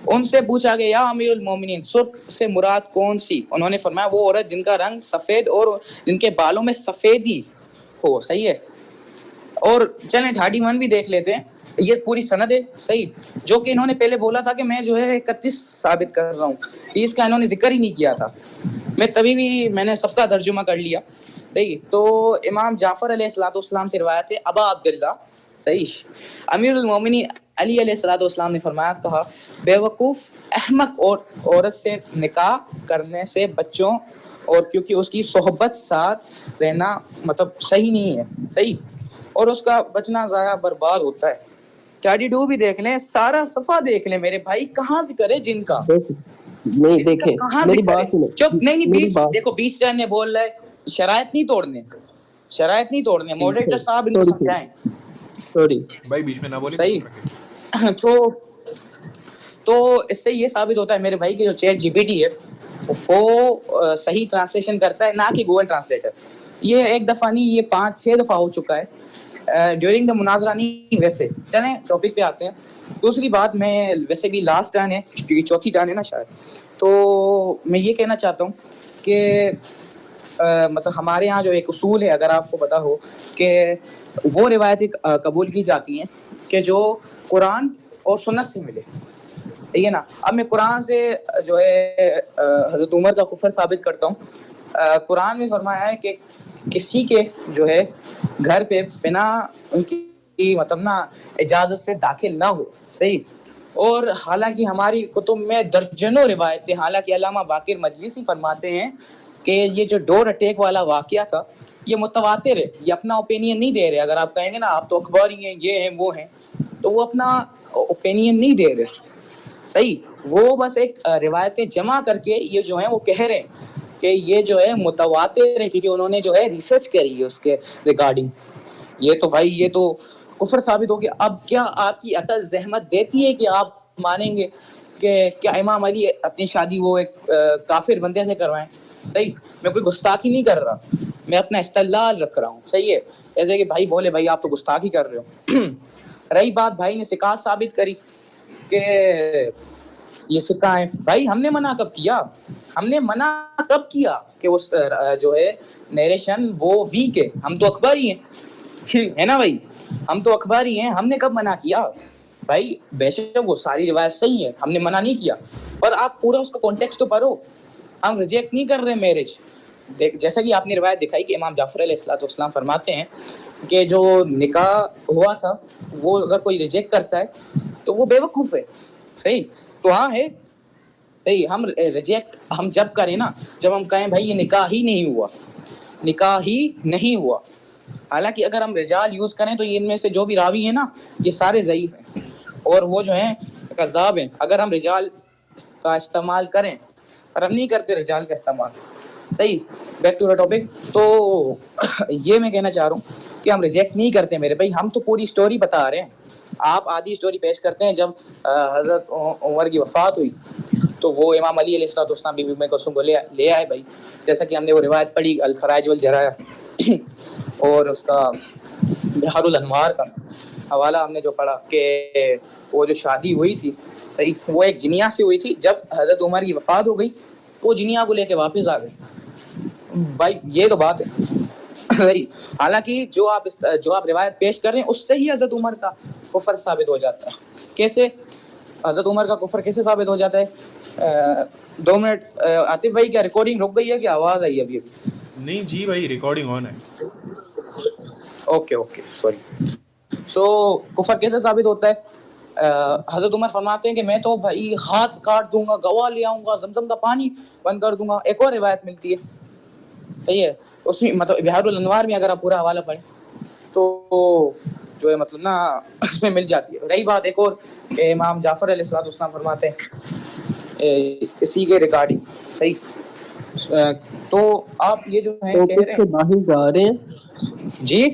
ان سے پوچھا گیا یا امیر المومنین سرخ سے مراد کون سی؟ انہوں نے فرمایا وہ عورت جن کا رنگ سفید اور جن کے بالوں میں سفیدی ہو. صحیح ہے. اور چلیں 31 بھی دیکھ لیتے ہیں، یہ پوری سند ہے. صحیح. جو کہ انہوں نے پہلے بولا تھا کہ میں جو ہے 31 ثابت کر رہا ہوں، 30 کا انہوں نے ذکر ہی نہیں کیا تھا. میں نے سب کا ترجمہ کر لیا. صحیح. تو امام جعفر علیہ السلام سے روایت ہے ابا عبداللہ. صحیح. امیر المومنین علی علیہ السلام نے فرمایا، کہا بے وقوف احمق اور عورت سے نکاح کرنے سے بچوں اور کیونکہ اس کی صحبت ساتھ رہنا مطلب صحیح نہیں ہے. صحیح. اور اس کا بچنا ضائع برباد ہوتا ہے. 32 بھی دیکھ لیں، سارا صفحہ دیکھ لیں میرے بھائی، کہاں ذکر ہے جن کا؟ نہیں جن کا دیکھیں، کہاں میری ذکر ہے؟ بات سنیں، چپ نہیں میری بیچ بات. دیکھو، بیچ نے بول رہا ہے شرائط نہیں توڑنے، شرائط نہیں توڑنے. ماڈریٹر صاحب ان کو سمجھائیں. سوری. بھائی بیچ میں نہ بولے، صحیح. میوٹ رکھے. تو اس سے یہ ثابت ہوتا ہے میرے بھائی کہ جو چیٹ جی پی ٹی ہے وہ صحیح ٹرانسلیشن کرتا ہے، نہ کہ گوگل ٹرانسلیٹر. یہ ایک دفعہ نہیں، یہ 5-6 دفعہ ہو چکا ہے ڈیورنگ دا مناظرہ نہیں. ویسے چلیں ٹاپک پہ آتے ہیں. دوسری بات، میں ویسے بھی لاسٹ ٹرن ہے کیونکہ چوتھی ٹرن ہے نا شاید، تو میں یہ کہنا چاہتا ہوں کہ مطلب ہمارے ہاں جو ایک اصول ہے، اگر آپ کو پتا ہو، کہ وہ روایتیں قبول کی جاتی ہیں کہ جو قرآن اور سنت سے ملے. ٹھیک ہے نا. اب میں قرآن سے جو ہے حضرت عمر کا کفر ثابت کرتا ہوں. قرآن میں فرمایا ہے کہ کسی کے جو ہے گھر پہ بنا ان کی مطلب نا اجازت سے داخل نہ ہو. صحیح. اور حالانکہ ہماری کتب میں درجنوں روایتیں، حالانکہ علامہ باقر مجلسی فرماتے ہیں کہ یہ جو ڈور اٹیک والا واقعہ تھا یہ متواتر ہے، یہ اپنا اوپینین نہیں دے رہے. اگر آپ کہیں گے نا آپ تو اخباری ہیں، یہ ہیں وہ ہیں، تو وہ اپنا اوپینین نہیں دے رہے. صحیح. وہ بس ایک روایتیں جمع کر کے یہ جو ہیں وہ کہہ رہے ہیں کہ یہ جو ہے متواتر ہے، کیونکہ انہوں نے جو ہے ریسرچ کری ہے اس کے ریگارڈنگ. یہ تو بھائی یہ تو کفر ثابت ہو گیا. اب کیا آپ کی عقل زحمت دیتی ہے کہ آپ مانیں گے کہ کیا امام علی اپنی شادی وہ ایک کافر بندے سے کروائیں؟ صحیح، میں کوئی گستاخی نہیں کر رہا، میں اپنا استدلال رکھ رہا ہوں. صحیح ہے، ایسے کہ بھائی بولے بھائی آپ تو گستاخی کر رہے ہو. رہی بات بھائی نے سکات ثابت کری کہ یہ سکہ ہے، بھائی ہم نے منع کب کیا؟ ہم نے منع کب کیا کہ اس جو ہے نیریشن وہ ویک ہے؟ ہم تو اخباری ہیں، ہے نا بھائی، ہم تو اخباری ہیں. ہم نے کب منع کیا بھائی؟ بے شک وہ ساری روایت صحیح ہے، ہم نے منع نہیں کیا، پر آپ پورا اس کا کانٹیکسٹ تو پڑھو. ہم ریجیکٹ نہیں کر رہے میرج. جیسا کہ آپ نے روایت دکھائی کہ امام جعفر علیہ السلام فرماتے ہیں کہ جو نکاح ہوا تھا وہ اگر کوئی ریجیکٹ کرتا ہے تو وہ بے وقوف ہے. صحیح، تو ہاں ہے صحیح. ہم ریجیکٹ ہم جب کریں نا، جب ہم کہیں بھائی یہ نکاح ہی نہیں ہوا، نکاح ہی نہیں ہوا. حالانکہ اگر ہم رجال یوز کریں تو ان میں سے جو بھی راوی ہیں نا یہ سارے ضعیف ہیں اور وہ جو ہیں کذاب ہیں. اگر ہم رجال کا استعمال کریں، پر ہم نہیں کرتے رجال کا استعمال. صحیح، بیک ٹو دا ٹاپک. تو یہ میں کہنا چاہ رہا ہوں کہ ہم ریجیکٹ نہیں کرتے میرے بھائی، ہم تو پوری سٹوری بتا رہے ہیں. آپ آدھی سٹوری پیش کرتے ہیں. جب حضرت عمر کی وفات ہوئی تو وہ امام علی علیہ السلام بی بی ام کلثوم کو لے آئے بھائی. جیسا کہ ہم نے وہ روایت پڑھی الخراج والجرائح اور اس کا بحر الانوار کا حوالہ ہم نے جو پڑھا کہ وہ جو شادی ہوئی تھی صحیح وہ ایک جنیا سے ہوئی تھی. جب حضرت عمر کی وفات ہو گئی تو وہ جنیا کو لے کے واپس آ گئی بھائی. یہ تو بات ہے. حالانکہ جو آپ روایت پیش کر رہے ہیں اس سے ہی حضرت عمر کا کفر ثابت ہو جاتا ہے. کیسے حضرت عمر کا کفر کیسے ثابت ہو جاتا ہے؟ 2 منٹ عاطف بھائی، کیا ریکارڈنگ رک گئی ہے کہ آواز آئی ابھی؟ نہیں جی بھائی، ریکارڈنگ آن ہے. Okay sorry. سو کفر کیسے ثابت ہوتا ہے؟ حضرت عمر فرماتے ہیں کہ میں تو بھائی ہاتھ کاٹ دوں گا، گواہ لے آؤں گا، زمزم کا پانی بند کر دوں گا. ایک اور روایت ملتی ہے صحیح ہے اس میں، مطلب بحار الانوار میں اگر آپ پورا حوالہ پڑھیں تو جو ہے مطلب نا اس میں مل جاتی ہے. رہی بات ایک اور کہ امام جعفر علیہ السلام فرماتے ہیں اسی کے ریگارڈنگ صحیح. تو آپ یہ جو ہیں کہہ ٹاپک رہے سے باہر جا رہے ہیں ہیں جی.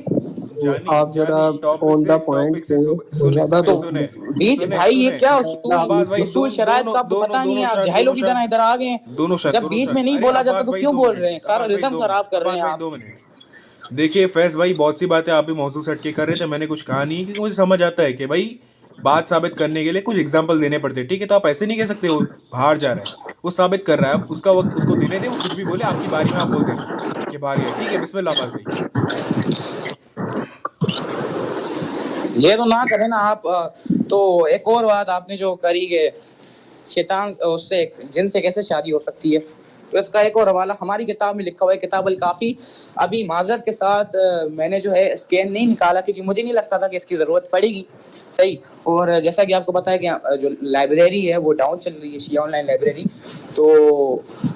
تو آپ ذرا آن دا پوائنٹ پہ زیادہ تو تو بیچ بھائی یہ کیا عباس بھائی اصول شرائط کا آپ کو پتہ نہیں ہے، آپ جاہلوں کی طرح ادھر آ گئے ہیں. جب بیچ میں نہیں ارے بولا جاتا عباس تو بھائی کیوں 2 بول رہے ہیں؟ منٹ، سارا عباس بھائی ریدم 2 خراب منٹ، کر رہے عباس ہیں بھائی آپ. 2 منٹ. دیکھیے فیض بھائی بہت سی باتیں آپ بھی موضوع سے ہٹ کے کر رہے تھے. میں نے کچھ کہا نہیں کیونکہ مجھے سمجھ آتا ہے کہ بھائی بات ثابت کرنے کے لیے کچھ ایگزامپل دینے پڑتے. ٹھیک ہے، تو آپ ایسے نہیں کہہ سکتے وہ باہر جا رہا ہے، وہ ثابت کر رہا ہے. اب اس کا وقت اس کو دینے دیں، وہ کچھ بھی بولے. آپ کی باری میں آپ بول دینا کہ باری ہے. ٹھیک ہے، بسم اللہ عباس بھائی. یہ تو نہ کریں نا آپ. تو ایک اور بات آپ نے جو کری کہ شیطان اس سے جن سے کیسے شادی ہو سکتی ہے، تو اس کا ایک اور حوالہ ہماری کتاب میں لکھا ہوا ہے، کتاب الکافی. ابھی معذرت کے ساتھ میں نے جو ہے اسکین نہیں نکالا کیونکہ مجھے نہیں لگتا تھا کہ اس کی ضرورت پڑے گی صحیح. اور جیسا کہ آپ کو پتا ہے کہ جو لائبریری ہے وہ ڈاؤن چل رہی ہے، شیعہ آن لائن لائبریری. تو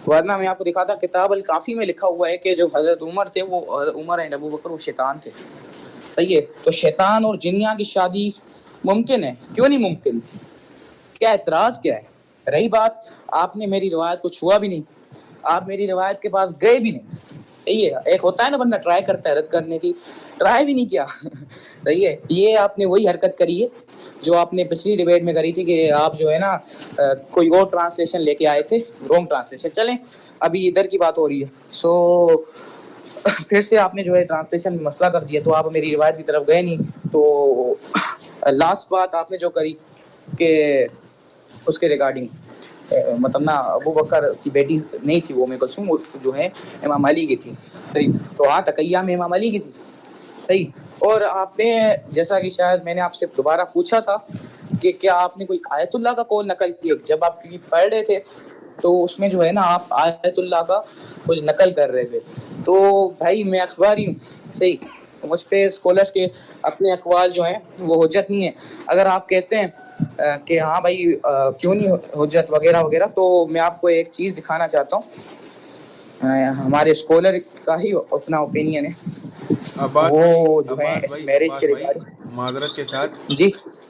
ورنہ میں آپ کو دکھاتا، کتاب الکافی میں لکھا ہوا ہے کہ جو حضرت عمر تھے وہ عمر اینڈ ابو بکر وہ شیطان تھے صحیح ہے. تو شیطان اور جنیا کی شادی ممکن ہے، کیوں نہیں ممکن؟ کیا اعتراض کیا ہے؟ رہی بات آپ نے میری روایت کو چھوا بھی نہیں، آپ میری روایت کے پاس گئے بھی نہیں صحیح ہے. ایک ہوتا ہے نا بندہ ٹرائی کرتا ہے رد کرنے کی، ٹرائی بھی نہیں کیا صحیح ہے. یہ آپ نے وہی حرکت کری ہے جو آپ نے پچھلی ڈیبیٹ میں کری تھی کہ آپ جو ہے نا کوئی اور ٹرانسلیشن لے کے آئے تھے، رونگ ٹرانسلیشن. چلیں ابھی ادھر کی بات ہو رہی ہے. سو پھر سے آپ نے جو ہے ٹرانسلیشن میں مسئلہ کر دیا، تو آپ میری روایت کی طرف گئے نہیں. تو لاسٹ بات آپ نے جو کری کہ اس کے ریگارڈنگ مطلب نا ابو بکر کی بیٹی نہیں تھی وہ ام کلثوم، وہ جو ہے امام علی کی تھی صحیح. تو ہاں تقیہ میں امام علی کی تھی صحیح. اور آپ نے جیسا کہ شاید میں نے آپ سے دوبارہ پوچھا تھا کہ کیا آپ نے کوئی آیت اللہ کا قول نقل کیا جب آپ کی پڑھ رہے تھے، تو اس میں جو ہے نا آپ آیت اللہ کا کچھ نقل کر رہے تھے. تو بھائی میں اخباری ہوں صحیح، مجھ پہ اسکالرس کے اپنے اقوال جو ہیں وہ حجت نہیں ہے. اگر آپ کہتے ہیں کہ ہاں بھائی کیوں نہیں حجت وغیرہ وغیرہ، تو میں آپ کو ایک چیز دکھانا چاہتا ہوں. ہمارے اسکالر کا ہی اپنا اوپینین ہے، عباس وہ بھائی، جو ہے عباس اس بھائی، میرج عباس کے بھائی ریگارڈنگ. معذرت کے ساتھ جی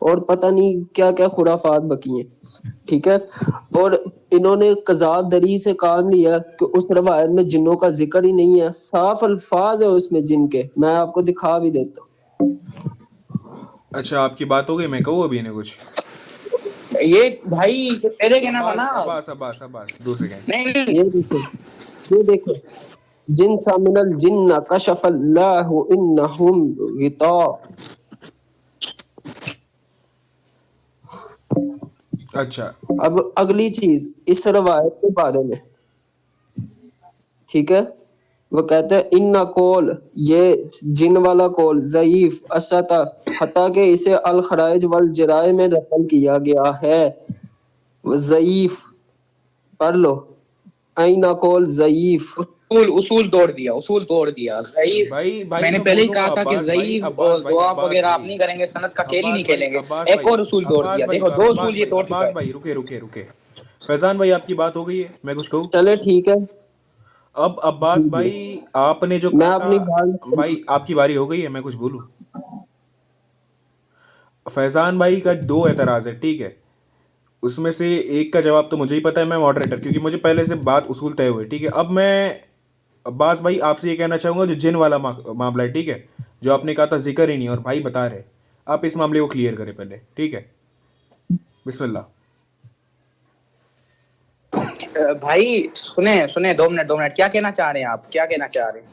اور پتہ نہیں کیا کیا خرافات بکی ہیں. ٹھیک ہے, اور انہوں نے قضات دری سے کام لیا کہ اس روایت میں جنوں کا ذکر ہی نہیں ہے, صاف الفاظ ہے اس میں جن کے, میں آپ کو دکھا بھی دیتا ہوں. اچھا آپ کی بات ہو گئی, میں کہوں ابھی نے کچھ؟ یہ بھائی یہ پہلے کہنا تھا نا. عباس 2 سیکنڈ. نہیں نہیں یہ دیکھو, یہ دیکھو, جن سا من الجن کشف اللہ انہم غطاء. اچھا اب اگلی چیز اس روایت کے بارے میں, ٹھیک ہے, وہ کہتے ہیں ان قول, یہ جن والا قول ضعیف اسطا, حتیٰ کہ اسے الخرائج والجرائع میں نقل کیا گیا ہے. ضعیف پڑھ لو, این قول ضعیف. اصول توڑ دیا ضعیف. بھائی میں نے میں پہلے ہی بولوں کہا گا تھا کہ عباس بھائی ضعیف اور عباس بھائی ضعاف عباس وغیرہ آپ بھائی نہیں کریں گے, سند کا کھیل ہی نہیں عباس بھائی کھیلیں گے. عباس ایک بھائی اور اصول توڑ دیا, دیکھو 2 اصول یہ توڑ چکا عباس ہے. بھائی رکے. فیضان بھائی آپ کی بات ہو گئی ہے, میں کچھ کہوں؟ چلے ٹھیک ہے, اب عباس جی جی, بھائی آپ نے جو میں کہا, اپنی بات, بھائی آپ کی باری ہو گئی ہے, میں کچھ بولوں؟ فیضان بھائی کا 2 اعتراض ہے, ٹھیک ہے, اس میں سے ایک کا جواب تو مجھے ہی پتا ہے, میں ماڈریٹر, کیونکہ مجھے پہلے سے بات اصول طے ہوئے, ٹھیک ہے. اب میں عباس بھائی آپ سے یہ کہنا چاہوں گا, جو جن والا معاملہ ہے, ٹھیک ہے, جو آپ نے کہا تھا ذکر ہی نہیں اور بھائی بتا رہے, آپ اس معاملے کو کلیئر کریں پہلے, ٹھیک ہے. بسم اللہ. بھائی سنیں 2 منٹ, کیا کہنا چاہ رہے ہیں آپ, کیا کہنا چاہ رہے ہیں؟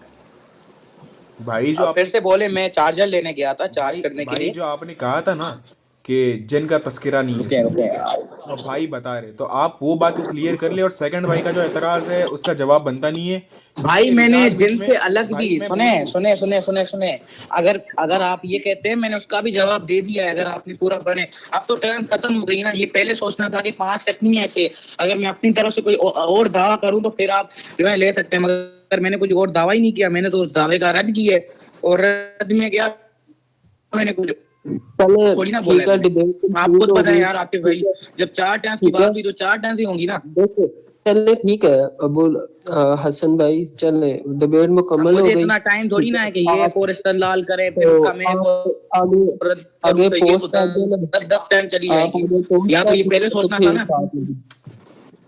بھائی جو اب آپ پھر نے سے بولے, میں چارجر لینے گیا تھا چارج کرنے کے بھائی لیے. جو آپ نے کہا تھا نا کہ جن کا تذکرہ نہیں ہے اس میں, ٹھیک ہے, اب بھائی بتا رہے, تو آپ وہ بات کو کلیئر کر لیں. اور سیکنڈ بھائی کا جو اعتراض ہے اس کا جواب بنتا نہیں ہے, بھائی کیونکہ میں نے رجال بیچ جن میں, سے الگ بھی, بھائی میں بولوں, سنیں, اگر آپ یہ کہتے ہیں, میں نے اس کا بھی جواب دے دیا ہے, اگر آپ نے پورا پڑھے. اب تو ٹرم ختم ہو گئی نا, یہ پہلے سوچنا تھا کہ 5 سیٹ نہیں ایسے, اگر میں اپنی طرف سے کوئی اور دعویٰ کروں تو پھر آپ جو ہے لے سکتے ہیں, مگر میں نے کچھ اور دعویٰ ہی نہیں کیا, میں نے تو اس دعوے کا رد کی ہے, اور رد میں کیا میں نے کچھ چلے تھوڑی نہ بولا ٹھیک ہے ہے, میں نے. ڈبیٹ آپ کنکلوڈ خود ہو پتہ ہے گئی, یار عاطف بھائی, ٹھیک ہے, جب 4 ٹائمز کی ٹھیک ہے, بات ہوئی تو 4 ٹائمز ہی ہوں گی نا. دیکھو چلے ٹھیک ہے ابو حسن بھائی, چلے ڈبیٹ اب مکمل مجھے ہو گئی, اتنا ٹائم تھوڑی ٹھیک نہ ہے. ہے کہ یہ ایک آپ اور استدلال کرے, پھر اس تو کا میں ایک آپ آگے اور رد کروں, آگے تو یہ تو پوسٹ کر دینا, 10 ٹائم چلی جائے آپ گی. آگے پوسٹ یا تو کر یہ پہلے دینا تو سوچنا تھا پھر نا. بات ہوگی.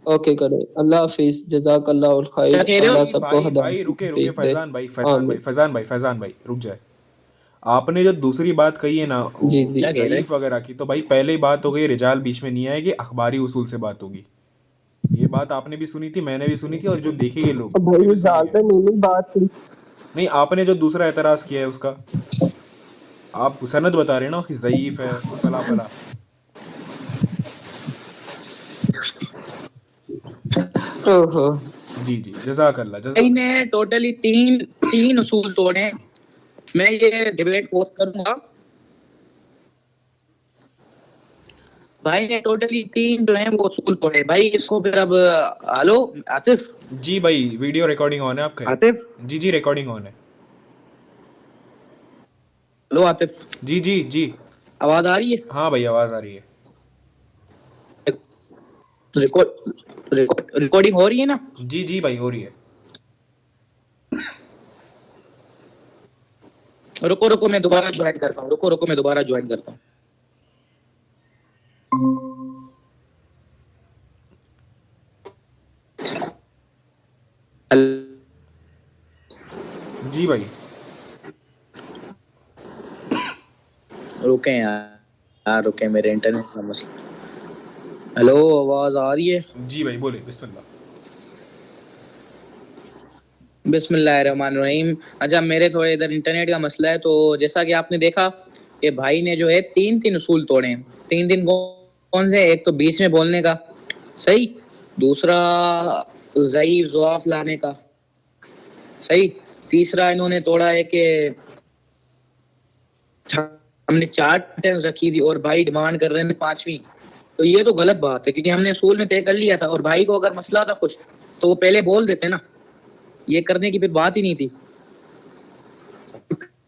اوکے کرے, اللہ حافظ, جزاک اللہ الخیر, کیا کہہ رہے ہو؟ اللہ بھائی سب کو بھائی ہدایت بھائی کی رکے توفیق دے, آمین. فیضان بھائی رک جائے. آپ نے جو دوسری بات کہی ہے نا, جی وہ جی, کیا کہہ رہے ضعیف وغیرہ کی, تو بھائی پہلے ہی بات ہو گئی, رجال بیچ میں نہیں آئے گی, اخباری اصول سے بات ہوگی. یہ بات آپ نے بھی سنی تھی, میں نے بھی سنی تھی, اور جو دیکھیں گے لوگ اب انہوں نے بھائی بھی سنی ہے. ڈالتے نہیں بات کی. نہیں, آپ نے جو دوسرا اعتراض کیا ہے اس کا, آپ سند بتا رہے ہیں نا اس کی, ضعیف ہے فلاں فلاں. اوہو, جی جزاک اللہ بھائی نے ٹوٹلی 3 اصول توڑے. میں یہ ڈیبیٹ پوسٹ کروں گا. بھائی نے ٹوٹلی 3 جو ہیں وہ اصول توڑے. بھائی اس کو پھر اب ہلو عاطف, جی بھائی ویڈیو ریکارڈنگ آن ہے آپ کا؟ عاطف, جی ریکارڈنگ آن ہے. ہلو عاطف, جی آواز آ رہی ہے؟ ہاں بھائی آواز آ رہی ہے. ریکارڈنگ ہو رہی ہے نا؟ جی بھائی ہو رہی ہے. رکو میں دوبارہ جوائن کرتا ہوں. جی بھائی رکیں میرے انٹرنیٹ کا مسئلہ. ہلو آواز آ رہی ہے؟ جی بھائی بولے, بسم اللہ. بسم اللہ الرحمن الرحیم. اچھا میرے تھوڑے ادھر انٹرنیٹ کا مسئلہ ہے, تو جیسا کہ آپ نے دیکھا کہ بھائی نے جو ہے 3 اصول توڑے ہیں. 3 کون سے؟ ایک تو بیچ میں بولنے کا, صحیح. دوسرا ضعیف ضعاف لانے کا, صحیح. تیسرا انہوں نے توڑا ہے کہ ہم نے 4 ٹائمز رکھی تھی اور بھائی ڈیمانڈ کر رہے ہیں 5ویں. تو یہ تو غلط بات ہے, کیونکہ ہم نے اصول میں طے کر لیا تھا, اور بھائی کو اگر مسئلہ تھا کچھ تو وہ پہلے بول دیتے نا, یہ کرنے کی پھر بات ہی نہیں تھی.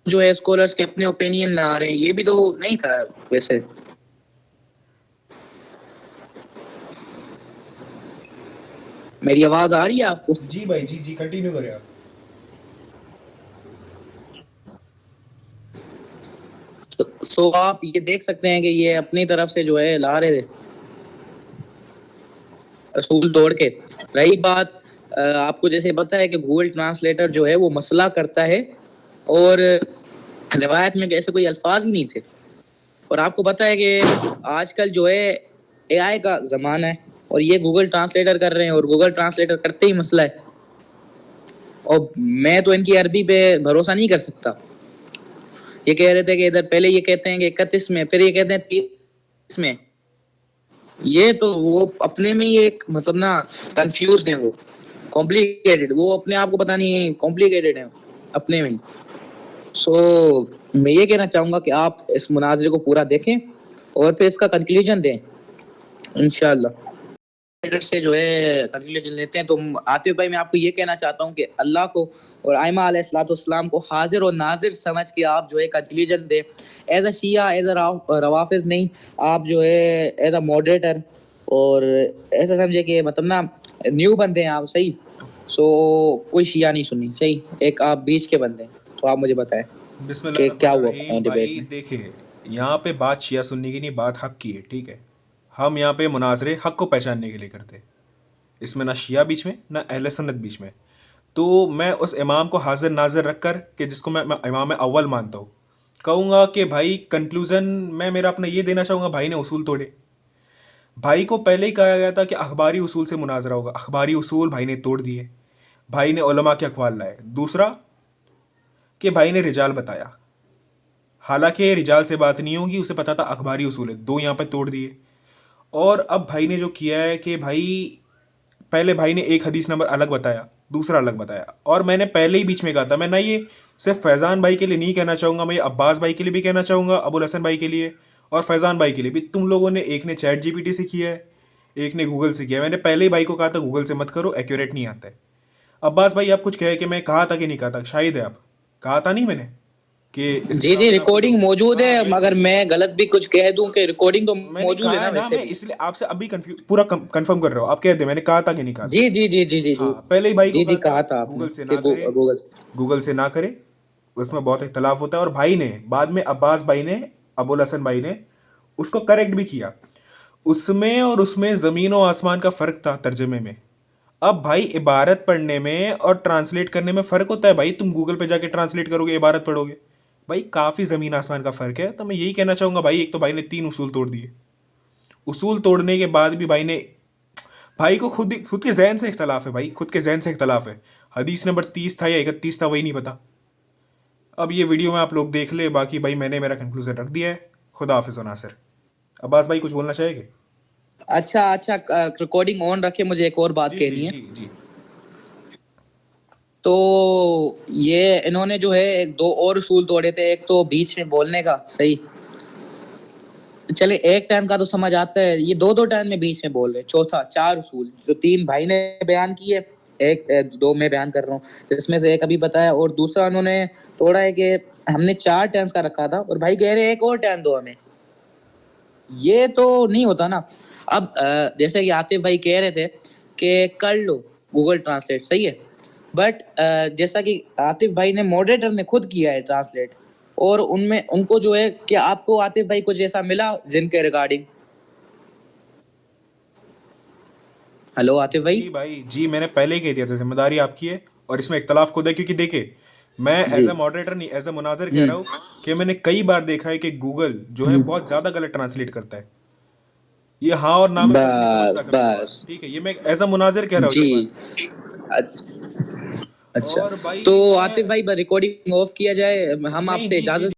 جو ہے اسکالرس کے اپنے اوپینین لا رہے ہیں, یہ بھی تو نہیں تھا ویسے. میری آواز آ رہی ہے آپ کو؟ جی بھائی جی کنٹینیو کریں آپ. سو آپ یہ دیکھ سکتے ہیں کہ یہ اپنی طرف سے جو ہے لا رہے تھے اصول توڑ کے. رہی بات آپ کو جیسے پتا ہے کہ گوگل ٹرانسلیٹر جو ہے وہ مسئلہ کرتا ہے اور روایت میں ایسے کوئی الفاظ ہی نہیں تھے. اور آپ کو پتا ہے کہ آج کل جو ہے اے آئی کا زمانہ ہے اور یہ گوگل ٹرانسلیٹر کر رہے ہیں اور گوگل ٹرانسلیٹر کرتے ہی مسئلہ ہے. اور میں تو ان کی عربی پہ بھروسہ نہیں کر سکتا. یہ کہہ رہے تھے کہ ادھر پہلے یہ کہتے ہیں کہ 31 میں، پھر یہ کہتے ہیں 30 میں. یہ تو وہ اپنے میں ہی ایک مطلب نا کنفیوزڈ ہیں، وہ کمپلیکیٹڈ، وہ اپنے آپ کو پتہ نہیں کمپلیکیٹڈ ہیں اپنے میں ہی. سو میں یہ کہنا چاہوں گا کہ آپ اس مناظرے کو پورا دیکھیں اور پھر اس کا کنکلوژن دیں انشاءاللہ. سے جو ہے کنکلوژن لیتے ہیں. تو عاطف بھائی میں آپ کو یہ کہنا چاہتا ہوں کہ اللہ کو اور ائمہ علیہ الصلوۃ والسلام کو حاضر و ناظر سمجھ کے آپ جو ہے کنکلوژن دیں. As a Shia, as a روافظ نہیں، آپ جو ہے ایز اے ماڈریٹر اور ایسا سمجھے کہ مطلب نا نیو بندے ہیں آپ، صحیح. سو کوئی شیعہ نہیں سنی، صحیح، ایک آپ بیچ کے بندے ہیں. تو آپ مجھے بتائیں بسم اللہ کہ الرحمن کیا ہوا الرحیم. ڈیبیٹ بھائی میں. دیکھیں، یہاں پہ بات شیعہ سنی کی نہیں، بات حق کی ہے، ٹھیک ہے. ہم یہاں پہ مناظرے حق کو پہچاننے کے لیے کرتے، اس میں نہ شیعہ بیچ میں نہ اہل سنت بیچ میں. تو میں اس امام کو حاضر ناظر رکھ کر، کہ جس کو میں امام اول مانتا ہوں، کہوں گا کہ بھائی کنکلوژن میں میرا اپنا یہ دینا چاہوں گا، بھائی نے اصول توڑے. بھائی کو پہلے ہی کہا گیا تھا کہ اخباری اصول سے مناظرہ ہوگا، اخباری اصول بھائی نے توڑ دیے. بھائی نے علماء کے اقوال لائے. دوسرا کہ بھائی نے رجال بتایا، حالانکہ رجال سے بات نہیں ہوگی، اسے پتا تھا اخباری اصول ہے، دو یہاں پہ توڑ دیے. اور اب بھائی نے جو کیا ہے کہ بھائی پہلے بھائی نے ایک حدیث نمبر الگ بتایا، دوسرا الگ بتایا. اور میں نے پہلے ہی بیچ میں کہا تھا، میں نہ یہ صرف فیضان بھائی کے لیے نہیں کہنا چاہوں گا، میں یہ عباس بھائی کے لیے بھی کہنا چاہوں گا، ابو الحسن بھائی کے لیے اور فیضان بھائی کے لیے بھی. تم لوگوں نے، ایک نے چیٹ جی پی ٹی سے کیا ہے، ایک نے گوگل سے کیا ہے. میں نے پہلے ہی بھائی کو کہا تھا گوگل سے مت کرو، ایکوریٹ نہیں آتا ہے. عباس بھائی آپ کچھ کہے کہ میں کہا تھا کہ نہیں کہا تھا، شاہد ہے آپ، کہا تھا نہیں میں نے کہ اس جی کتاب جی میں آپ ریکارڈنگ موجود ہے. ہاں اگر بالکل، میں غلط بھی کچھ کہہ دوں کہ ریکارڈنگ تو میں نے موجود ہے کہا نا ہے نا، ویسے میں بھی. اس لیے آپ سے ابھی پورا کنفرم کر رہا ہوں. آپ کہہ دیں میں نے کہا تھا کہ نہیں کہا تھا. جی جی جی جی جی جی ہاں پہلے ہی بھائی کو جی جی کہا تھا کہا تھا آپ نے گوگل سے کہ نہ کرے، گوگل. گوگل سے نہ کرے، اس میں بہت اختلاف ہوتا ہے. اور بھائی نے بعد میں عباس بھائی نے، ابو الحسن بھائی نے اس کو کریکٹ بھی کیا. اس میں اور اس میں زمین و آسمان کا فرق تھا ترجمے میں. اب بھائی عبارت پڑھنے میں اور ٹرانسلیٹ کرنے میں فرق ہوتا ہے. بھائی تم گوگل پہ جا کے ٹرانسلیٹ کرو گے، عبارت پڑھو گے، بھائی کافی زمین آسمان کا فرق ہے. تو میں یہی کہنا چاہوں گا بھائی، ایک تو بھائی نے 3 اصول توڑ دیے. اصول توڑنے کے بعد بھی بھائی کو خود کے ذہن سے اختلاف ہے. بھائی خود کے ذہن سے اختلاف ہے. حدیث نمبر 30 تھا یا 31 تھا وہی نہیں پتا. اب یہ ویڈیو میں آپ لوگ دیکھ لے. باقی بھائی میں نے میرا کنکلوژن رکھ دیا ہے. خدا حافظ و ناصر. عباس بھائی کچھ بولنا چاہے گے؟ اچھا ریکارڈنگ آن رکھے، مجھے ایک اور بات جی جی کہنی ہے. جی جی. تو یہ انہوں نے جو ہے ایک 2 اور اصول توڑے تھے. ایک تو بیچ میں بولنے کا، صحیح، چلے ایک ٹائم کا تو سمجھ آتا ہے. یہ 2 ٹائم میں بیچ میں بول رہے. چوتھا 4 اصول جو 3 بھائی نے بیان کیے، ایک 2 میں بیان کر رہا ہوں، اس میں سے ایک ابھی بتایا. اور دوسرا انہوں نے توڑا ہے کہ ہم نے 4 ٹائمز کا رکھا تھا اور بھائی کہہ رہے ایک اور ٹائم دو ہمیں. یہ تو نہیں ہوتا نا. اب جیسے کہ عاطف بھائی کہہ رہے تھے کہ کر لو گوگل ٹرانسلیٹ، صحیح ہے، بٹ جیسا کہ عاطف بھائی نے ماڈریٹر نے خود کیا ہے ٹرانسلیٹ، اور ان کو جو ہے کہ آپ کو عاطف بھائی کچھ ایسا ملا جن کے ریگارڈنگ. ہلو عاطف بھائی. جی بھائی جی، میں نے پہلے ہی کہہ دیا تھا ذمہ داری آپ کی ہے اور اس میں اختلاف خود ہے. کیونکہ دیکھیں میں ایز اے ماڈریٹر نہیں، ایز اے مناظر کہہ رہا ہوں کہ میں نے کئی بار دیکھا ہے کہ گوگل جو ہے بہت زیادہ غلط ٹرانسلیٹ کرتا ہے. یہ ہاں اور نہ میں فرق نہیں سمجھتا کبھی کبھار، بس ٹھیک ہے. یہ میں ایز اے مناظر کہہ رہا ہوں یہ جی. بات. اچھا اور بھائی تو میں عاطف بھائی ریکارڈنگ آف کیا جائے، ہم آپ نہیں سے جی جی اجازت